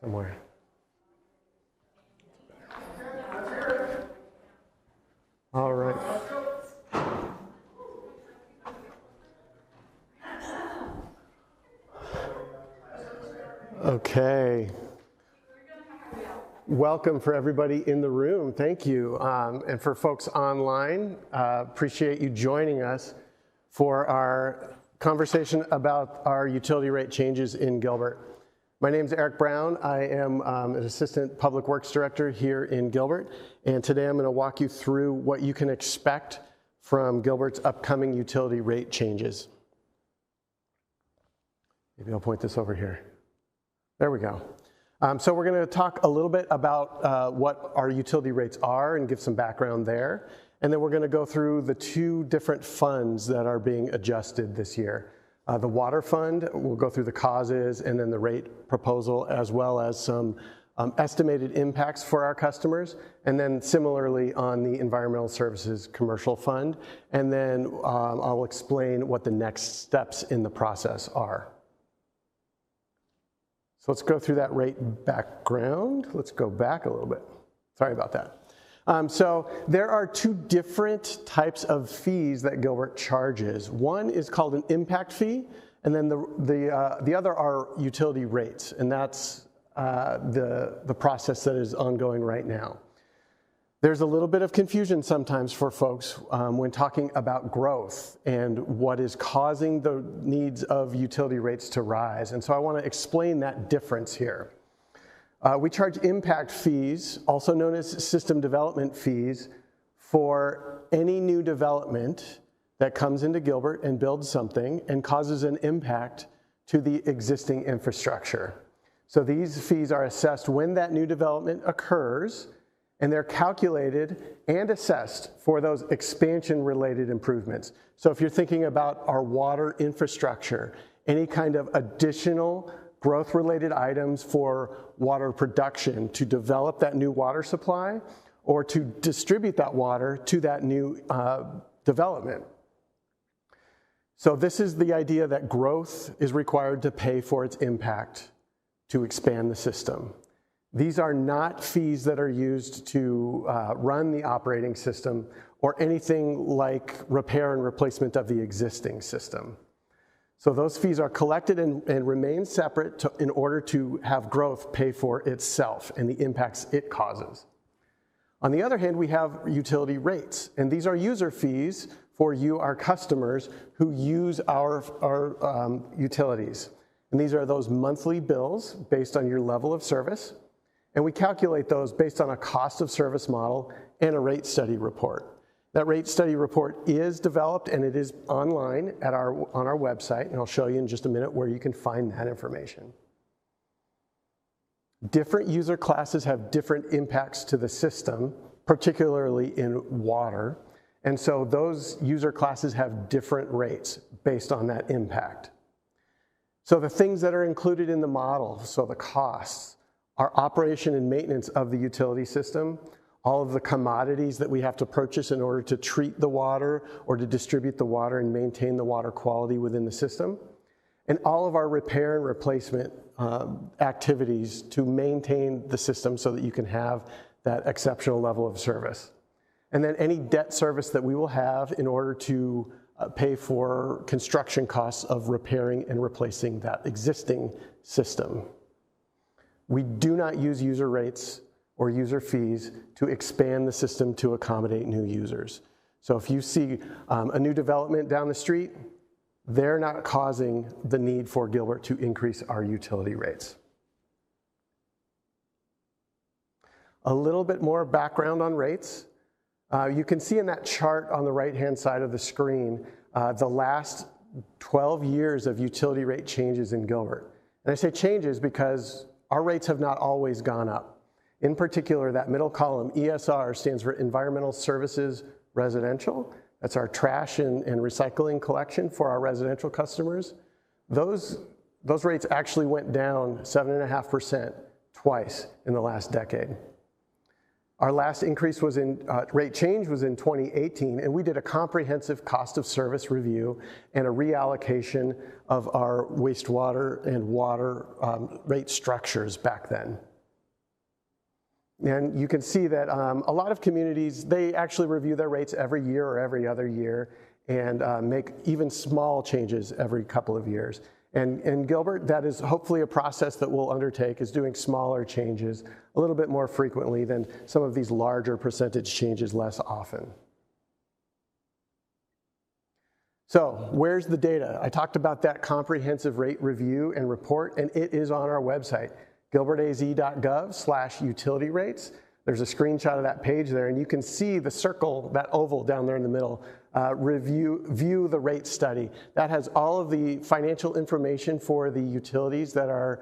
somewhere. All right. Okay. Welcome for everybody in the room. Thank you. And for folks online, appreciate you joining us for our conversation about our utility rate changes in Gilbert. My name is Eric Brown. I am an Assistant Public Works Director here in Gilbert. And today I'm going to walk you through what you can expect from Gilbert's upcoming utility rate changes. Maybe I'll point this over here. There we go. So we're going to talk a little bit about what our utility rates are and give some background there. And then we're going to go through the two different funds that are being adjusted this year. The water fund, we'll go through the causes and then the rate proposal, as well as some estimated impacts for our customers. And then similarly on the environmental services commercial fund. And then I'll explain what the next steps in the process are. So let's go through that rate background. Let's go back a little bit. Sorry about that. So there are two different types of fees that Gilbert charges. One is called an impact fee, and then the other are utility rates, and that's the process that is ongoing right now. There's a little bit of confusion sometimes for folks when talking about growth and what is causing the needs of utility rates to rise, and so I want to explain that difference here. We charge impact fees, also known as system development fees, for any new development that comes into Gilbert and builds something and causes an impact to the existing infrastructure. So these fees are assessed when that new development occurs, and they're calculated and assessed for those expansion-related improvements. So if you're thinking about our water infrastructure, any kind of additional growth-related items for water production to develop that new water supply or to distribute that water to that new development. So this is the idea that growth is required to pay for its impact to expand the system. These are not fees that are used to run the operating system or anything like repair and replacement of the existing system. So those fees are collected and remain separate in order to have growth pay for itself and the impacts it causes. On the other hand, we have utility rates, and these are user fees for you, our customers, who use our utilities. And these are those monthly bills based on your level of service, and we calculate those based on a cost of service model and a rate study report. That rate study report is developed and it is online on our website, and I'll show you in just a minute where you can find that information. Different user classes have different impacts to the system, particularly in water, and so those user classes have different rates based on that impact. So the things that are included in the model, so the costs, are operation and maintenance of the utility system, all of the commodities that we have to purchase in order to treat the water or to distribute the water and maintain the water quality within the system, and all of our repair and replacement activities to maintain the system so that you can have that exceptional level of service. And then any debt service that we will have in order to pay for construction costs of repairing and replacing that existing system. We do not use user rates or user fees to expand the system to accommodate new users. So if you see a new development down the street, they're not causing the need for Gilbert to increase our utility rates. A little bit more background on rates. You can see in that chart on the right-hand side of the screen the last 12 years of utility rate changes in Gilbert. And I say changes because our rates have not always gone up. In particular, that middle column, ESR, stands for Environmental Services Residential. That's our trash and recycling collection for our residential customers. Those rates actually went down 7.5% twice in the last decade. Our last increase was rate change was in 2018, and we did a comprehensive cost of service review and a reallocation of our wastewater and water rate structures back then. And you can see that a lot of communities, they actually review their rates every year or every other year and make even small changes every couple of years. And in Gilbert, that is hopefully a process that we'll undertake, is doing smaller changes a little bit more frequently than some of these larger percentage changes less often. So where's the data? I talked about that comprehensive rate review and report, and it is on our website, gilbertaz.gov/utility rates. There's a screenshot of that page there, and you can see the circle, that oval down there in the middle, view the rate study. That has all of the financial information for the utilities that are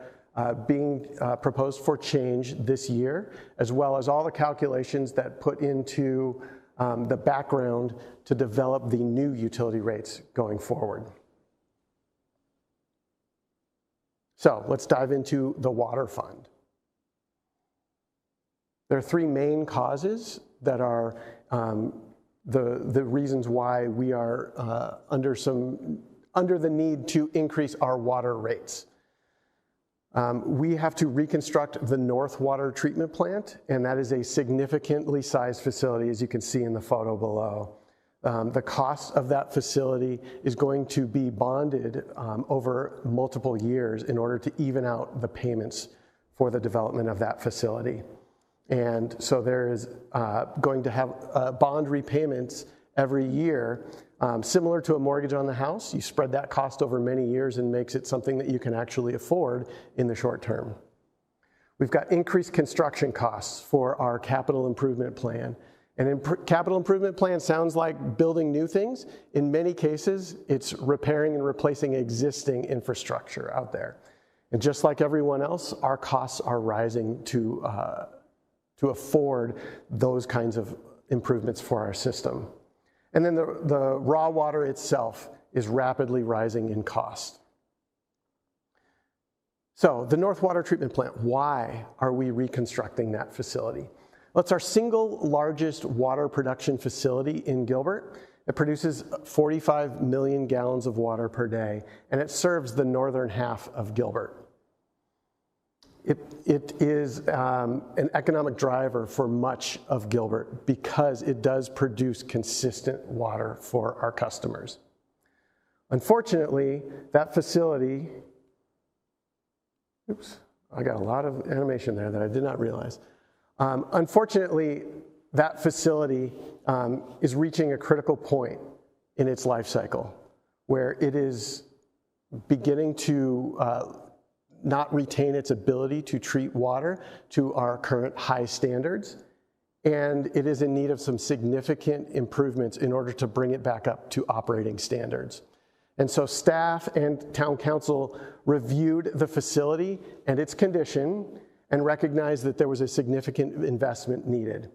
being proposed for change this year, as well as all the calculations that put into the background to develop the new utility rates going forward. So let's dive into the water fund. There are three main causes that are the reasons why we are under the need to increase our water rates. We have to reconstruct the North Water Treatment Plant, and that is a significantly sized facility, as you can see in the photo below. The cost of that facility is going to be bonded over multiple years in order to even out the payments for the development of that facility. And so there is going to have bond repayments every year, similar to a mortgage on the house. You spread that cost over many years and makes it something that you can actually afford in the short term. We've got increased construction costs for our capital improvement plan. And capital improvement plan sounds like building new things. In many cases, it's repairing and replacing existing infrastructure out there. And just like everyone else, our costs are rising to afford those kinds of improvements for our system. And then the raw water itself is rapidly rising in cost. So the North Water Treatment Plant, why are we reconstructing that facility? Well, it's our single largest water production facility in Gilbert. It produces 45 million gallons of water per day, and it serves the northern half of Gilbert. It is an economic driver for much of Gilbert because it does produce consistent water for our customers. Unfortunately, that facility, oops, I got a lot of animation there that I did not realize. Unfortunately, that facility is reaching a critical point in its life cycle where it is beginning to not retain its ability to treat water to our current high standards, and it is in need of some significant improvements in order to bring it back up to operating standards. And so staff and town council reviewed the facility and its condition and recognized that there was a significant investment needed.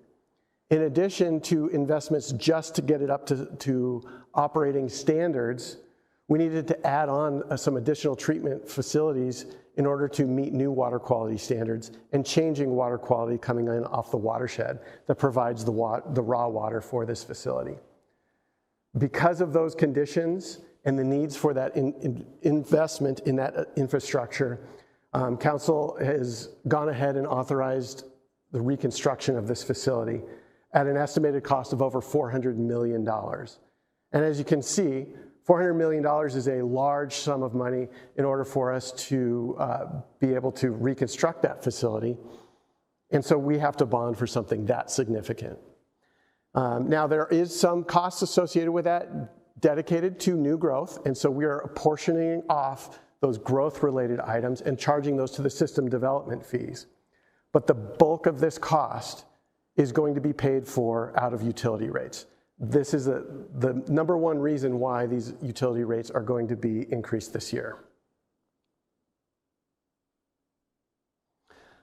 In addition to investments just to get it up to operating standards, we needed to add on some additional treatment facilities in order to meet new water quality standards and changing water quality coming in off the watershed that provides the raw water for this facility. Because of those conditions and the needs for that investment in that infrastructure, Council has gone ahead and authorized the reconstruction of this facility at an estimated cost of over $400 million. And as you can see, $400 million is a large sum of money in order for us to be able to reconstruct that facility. And so we have to bond for something that significant. Now, there is some costs associated with that dedicated to new growth. And so we are apportioning off those growth-related items and charging those to the system development fees. But the bulk of this cost is going to be paid for out of utility rates. This is the number one reason why these utility rates are going to be increased this year.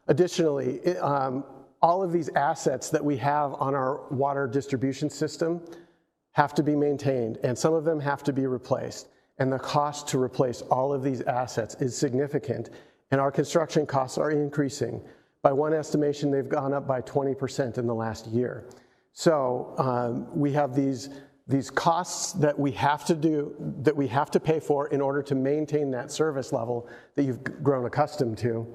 Additionally, all of these assets that we have on our water distribution system have to be maintained, and some of them have to be replaced. And the cost to replace all of these assets is significant, and our construction costs are increasing By one estimation, they've gone up by 20% in the last year. So we have these costs that we have to pay for in order to maintain that service level that you've grown accustomed to,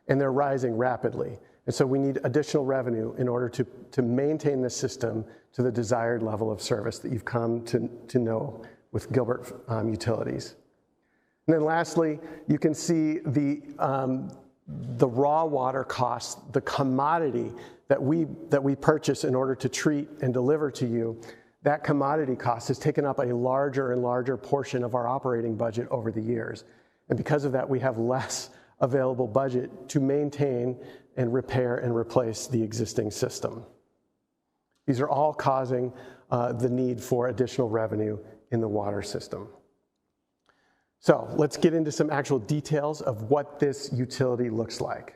and they're rising rapidly. And so we need additional revenue in order to maintain the system to the desired level of service that you've come to know with Gilbert Utilities. And then lastly, you can see the raw water costs, the commodity that we purchase in order to treat and deliver to you. That commodity cost has taken up a larger and larger portion of our operating budget over the years. And because of that, we have less available budget to maintain and repair and replace the existing system. These are all causing the need for additional revenue in the water system. So let's get into some actual details of what this utility looks like.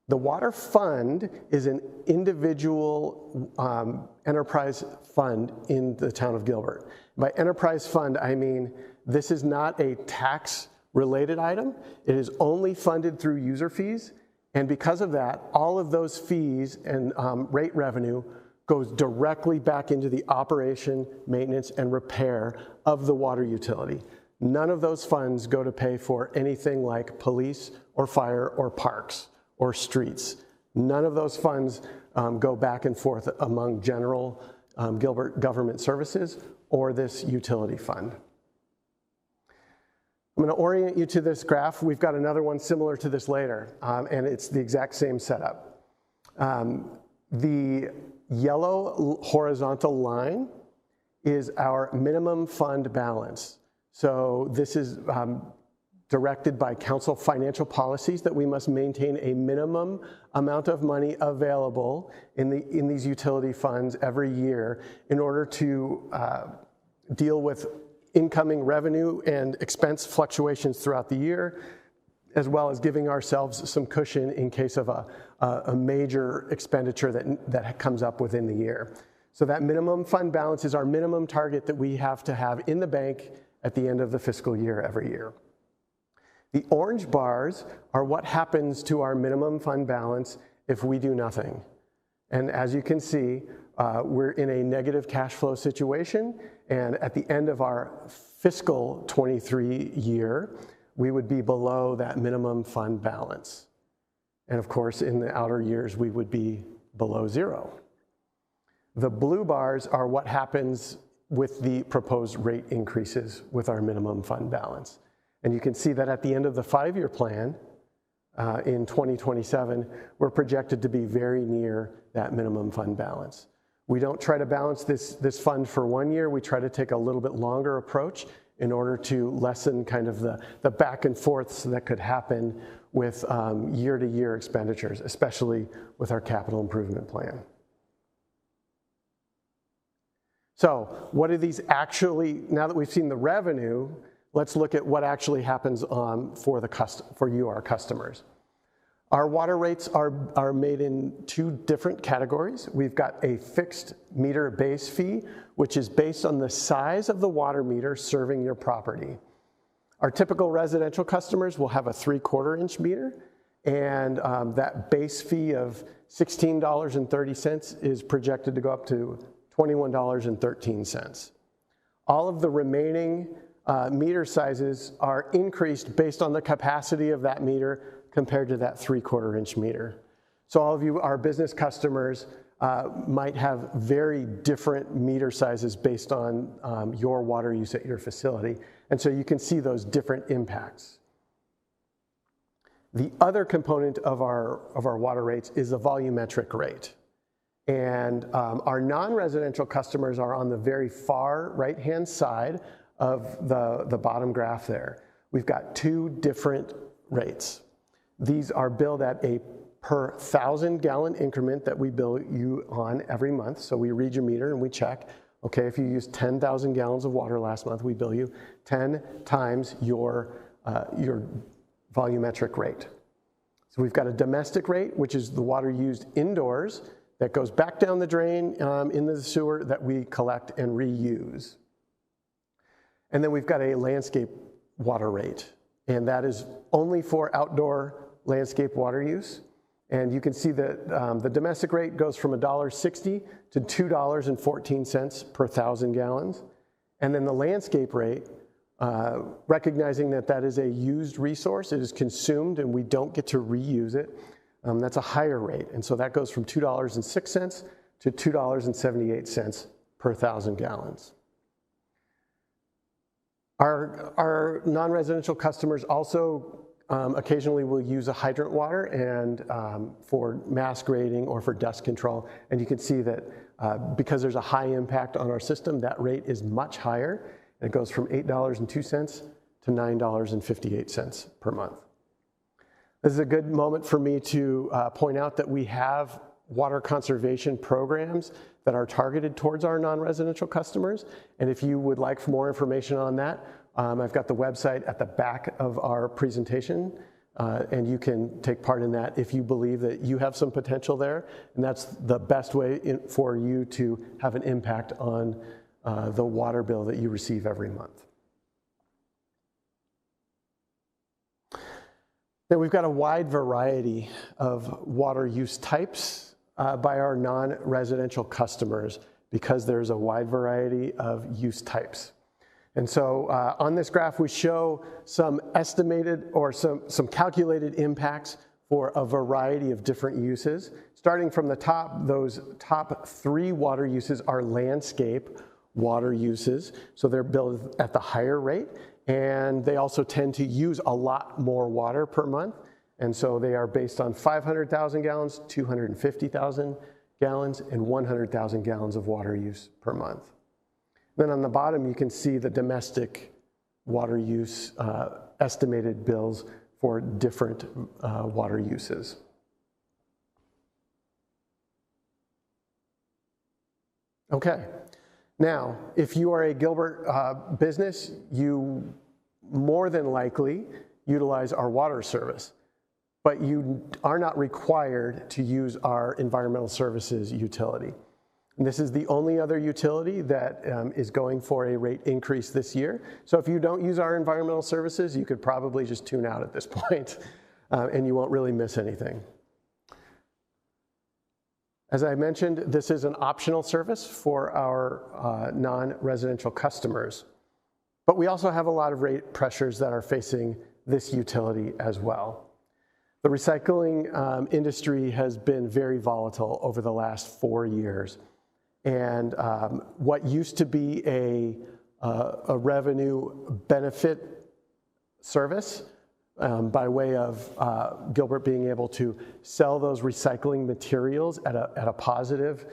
The water fund is an individual enterprise fund in the town of Gilbert. By enterprise fund, I mean this is not a tax-related item. It is only funded through user fees, and because of that, all of those fees and rate revenue goes directly back into the operation, maintenance, and repair of the water utility. None of those funds go to pay for anything like police or fire or parks or streets. None of those funds go back and forth among general Gilbert government services or this utility fund. I'm going to orient you to this graph. We've got another one similar to this later, and it's the exact same setup. The yellow horizontal line is our minimum fund balance. So this is directed by council financial policies that we must maintain a minimum amount of money available in these utility funds every year in order to deal with incoming revenue and expense fluctuations throughout the year, as well as giving ourselves some cushion in case of a major expenditure that comes up within the year. So that minimum fund balance is our minimum target that we have to have in the bank at the end of the fiscal year every year. The orange bars are what happens to our minimum fund balance if we do nothing. And as you can see, we're in a negative cash flow situation, and at the end of our fiscal 23 year, we would be below that minimum fund balance. And of course, in the outer years, we would be below zero. The blue bars are what happens with the proposed rate increases with our minimum fund balance. And you can see that at the end of the 5-year plan, in 2027, we're projected to be very near that minimum fund balance. We don't try to balance this fund for 1 year. We try to take a little bit longer approach in order to lessen kind of the back and forths that could happen with year-to-year expenditures, especially with our capital improvement plan. So what are these actually, now that we've seen the revenue, let's look at what actually happens for you, our customers. Our water rates are made in 2 different categories. We've got a fixed meter base fee, which is based on the size of the water meter serving your property. Our typical residential customers will have a 3/4 inch meter, and that base fee of $16.30 is projected to go up to $21.13. All of the remaining meter sizes are increased based on the capacity of that meter compared to that 3/4 inch meter. So all of you, our business customers, might have very different meter sizes based on your water use at your facility. And so you can see those different impacts. The other component of our water rates is the volumetric rate. And our non-residential customers are on the very far right-hand side of the bottom graph there. We've got 2 different rates. These are billed at a per 1,000-gallon increment that we bill you on every month. So we read your meter and we check, okay, if you used 10,000 gallons of water last month, we bill you 10 times your volumetric rate. So we've got a domestic rate, which is the water used indoors that goes back down the drain in the sewer that we collect and reuse. And then we've got a landscape water rate, and that is only for outdoor landscape water use. And you can see that the domestic rate goes from $1.60 to $2.14 per 1,000 gallons. And then the landscape rate, recognizing that that is a used resource, it is consumed and we don't get to reuse it, that's a higher rate. And so that goes from $2.06 to $2.78 per 1,000 gallons. Our non-residential customers also occasionally will use a hydrant water and for mass grading or for dust control. And you can see that because there's a high impact on our system, that rate is much higher. It goes from $8.02 to $9.58 per month. This is a good moment for me to point out that we have water conservation programs that are targeted towards our non-residential customers. And if you would like more information on that, I've got the website at the back of our presentation, and you can take part in that if you believe that you have some potential there. And that's the best way for you to have an impact on the water bill that you receive every month. Now, we've got a wide variety of water use types by our non-residential customers because there's a wide variety of use types. And so on this graph, we show some estimated or some calculated impacts for a variety of different uses. Starting from the top, those top 3 water uses are landscape water uses. So they're billed at the higher rate, and they also tend to use a lot more water per month. And so they are based on 500,000 gallons, 250,000 gallons, and 100,000 gallons of water use per month. Then on the bottom, you can see the domestic water use estimated bills for different water uses. Okay, now, if you are a Gilbert business, you more than likely utilize our water service, but you are not required to use our environmental services utility. And this is the only other utility that is going for a rate increase this year. So if you don't use our environmental services, you could probably just tune out at this point, and you won't really miss anything. As I mentioned, this is an optional service for our non-residential customers. But we also have a lot of rate pressures that are facing this utility as well. The recycling industry has been very volatile over the last 4 years. And what used to be a revenue benefit service by way of Gilbert being able to sell those recycling materials at a positive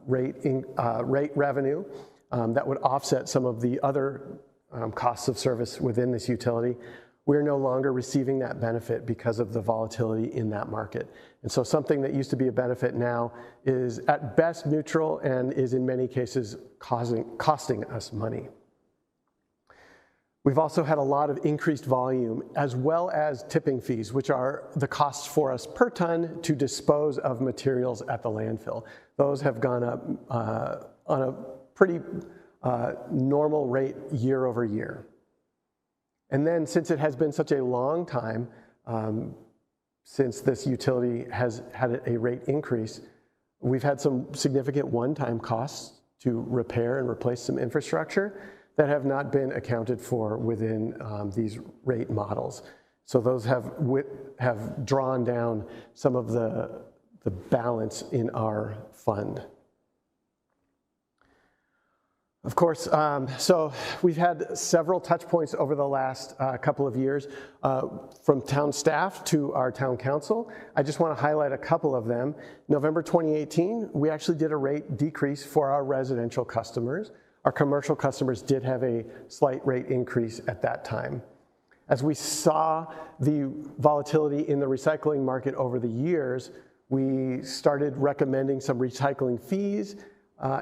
rate revenue that would offset some of the other costs of service within this utility, we're no longer receiving that benefit because of the volatility in that market. And so something that used to be a benefit now is at best neutral and is in many cases costing us money. We've also had a lot of increased volume as well as tipping fees, which are the costs for us per ton to dispose of materials at the landfill. Those have gone up on a pretty normal rate year over year. And then since it has been such a long time since this utility has had a rate increase, we've had some significant one-time costs to repair and replace some infrastructure that have not been accounted for within these rate models. So those have drawn down some of the balance in our fund. Of course, so we've had several touch points over the last couple of years from town staff to our town council. I just want to highlight a couple of them. November 2018, we actually did a rate decrease for our residential customers. Our commercial customers did have a slight rate increase at that time. As we saw the volatility in the recycling market over the years, we started recommending some recycling fees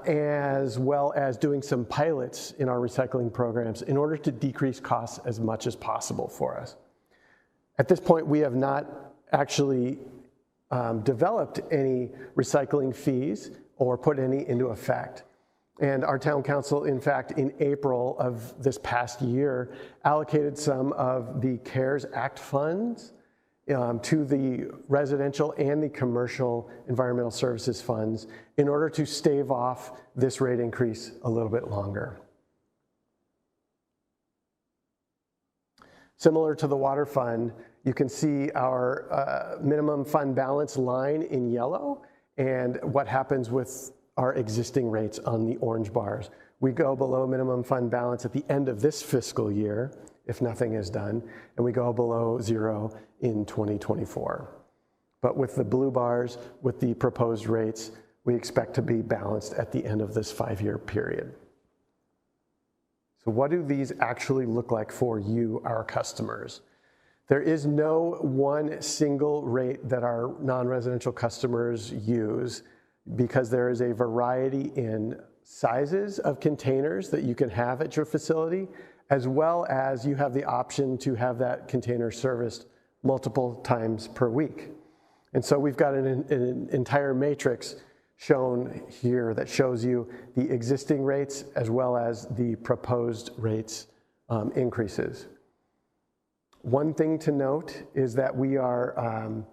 as well as doing some pilots in our recycling programs in order to decrease costs as much as possible for us. At this point, we have not actually developed any recycling fees or put any into effect. And our town council, in fact, in April of this past year, allocated some of the CARES Act funds to the residential and the commercial environmental services funds in order to stave off this rate increase a little bit longer. Similar to the water fund, you can see our minimum fund balance line in yellow and what happens with our existing rates on the orange bars. We go below minimum fund balance at the end of this fiscal year, if nothing is done, and we go below zero in 2024. But with the blue bars, with the proposed rates, we expect to be balanced at the end of this 5-year period. So what do these actually look like for you, our customers? There is no one single rate that our non-residential customers use because there is a variety in sizes of containers that you can have at your facility, as well as you have the option to have that container serviced multiple times per week. And so we've got an entire matrix shown here that shows you the existing rates as well as the proposed rates increases. One thing to note is that we're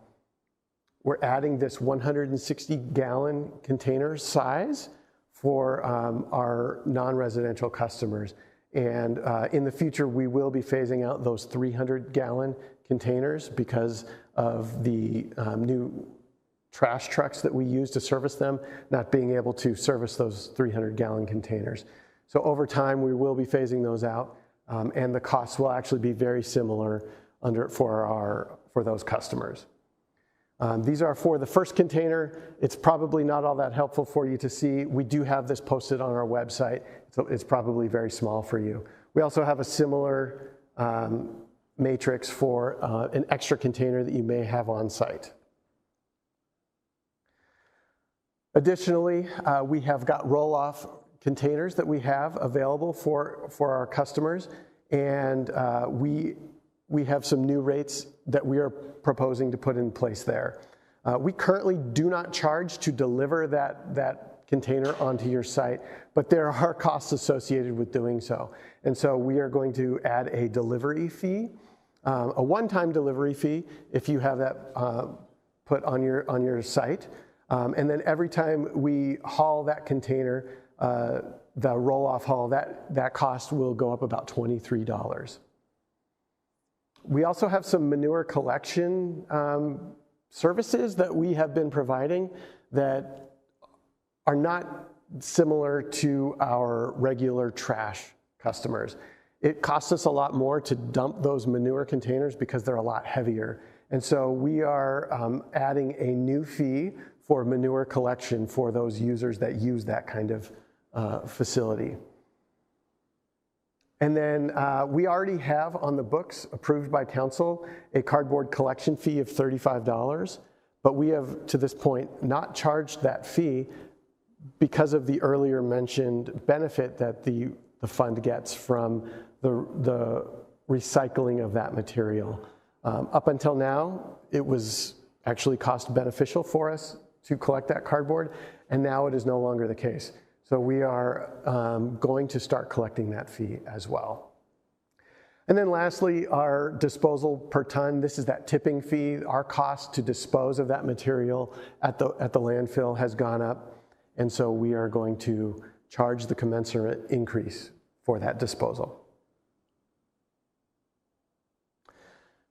adding this 160-gallon container size for our non-residential customers. And in the future, we will be phasing out those 300-gallon containers because of the new trash trucks that we use to service them, not being able to service those 300-gallon containers. So over time, we will be phasing those out, and the costs will actually be very similar for those customers. These are for the first container. It's probably not all that helpful for you to see. We do have this posted on our website, so it's probably very small for you. We also have a similar matrix for an extra container that you may have on site. Additionally, we have got roll-off containers that we have available for our customers, and we have some new rates that we are proposing to put in place there. We currently do not charge to deliver that container onto your site, but there are costs associated with doing so. And so we are going to add a delivery fee, a one-time delivery fee if you have that put on your site. And then every time we haul that container, the roll-off haul, that cost will go up about $23. We also have some manure collection services that we have been providing that are not similar to our regular trash customers. It costs us a lot more to dump those manure containers because they're a lot heavier. And so we are adding a new fee for manure collection for those users that use that kind of facility. And then we already have on the books, approved by council, a cardboard collection fee of $35, but we have, to this point, not charged that fee because of the earlier mentioned benefit that the fund gets from the recycling of that material. Up until now, it was actually cost beneficial for us to collect that cardboard, and now it is no longer the case. So we are going to start collecting that fee as well. And then lastly, our disposal per ton. This is that tipping fee. Our cost to dispose of that material at the landfill has gone up, and so we are going to charge the commensurate increase for that disposal.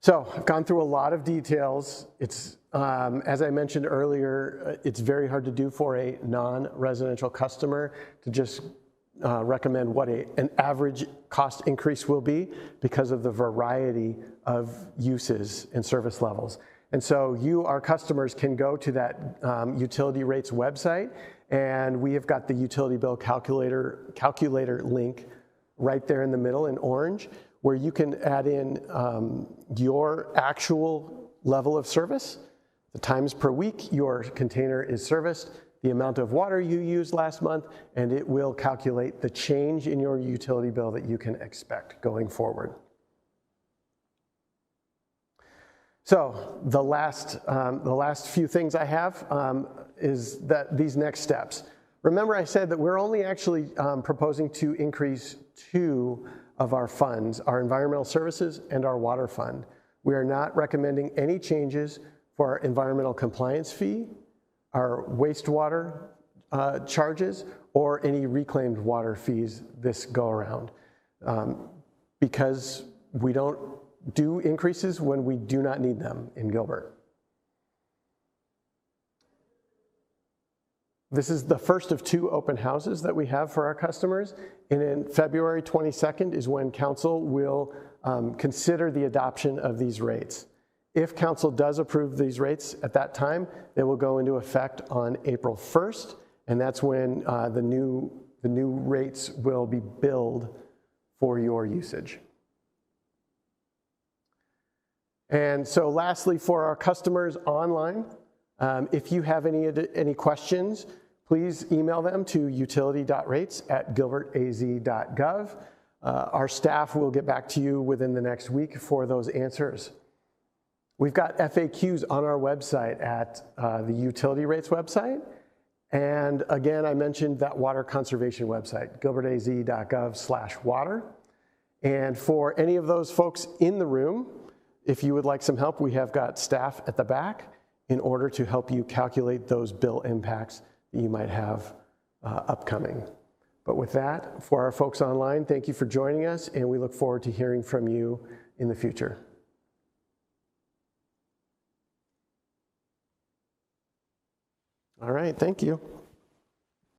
So I've gone through a lot of details. It's, as I mentioned earlier, it's very hard to do for a non-residential customer to just recommend what an average cost increase will be because of the variety of uses and service levels. And so you, our customers, can go to that utility rates website, and we have got the utility bill calculator link right there in the middle in orange, where you can add in your actual level of service, the times per week your container is serviced, the amount of water you used last month, and it will calculate the change in your utility bill that you can expect going forward. So the last few things I have is that these next steps. Remember I said that we're only actually proposing to increase 2 of our funds, our environmental services and our water fund. We are not recommending any changes for our environmental compliance fee, our wastewater charges, or any reclaimed water fees this go around, because we don't do increases when we do not need them in Gilbert. This is the first of 2 open houses that we have for our customers, and in February 22nd is when council will consider the adoption of these rates. If council does approve these rates at that time, they will go into effect on April 1st, and that's when the new rates will be billed for your usage. And so lastly, for our customers online, if you have any questions, please email them to utility.rates@gilbertaz.gov. Our staff will get back to you within the next week for those answers. We've got FAQs on our website at the utility rates website. And again, I mentioned that water conservation website, gilbertaz.gov/water. And for any of those folks in the room, if you would like some help, we have got staff at the back in order to help you calculate those bill impacts that you might have upcoming. But with that, for our folks online, thank you for joining us, and we look forward to hearing from you in the future. All right, thank you.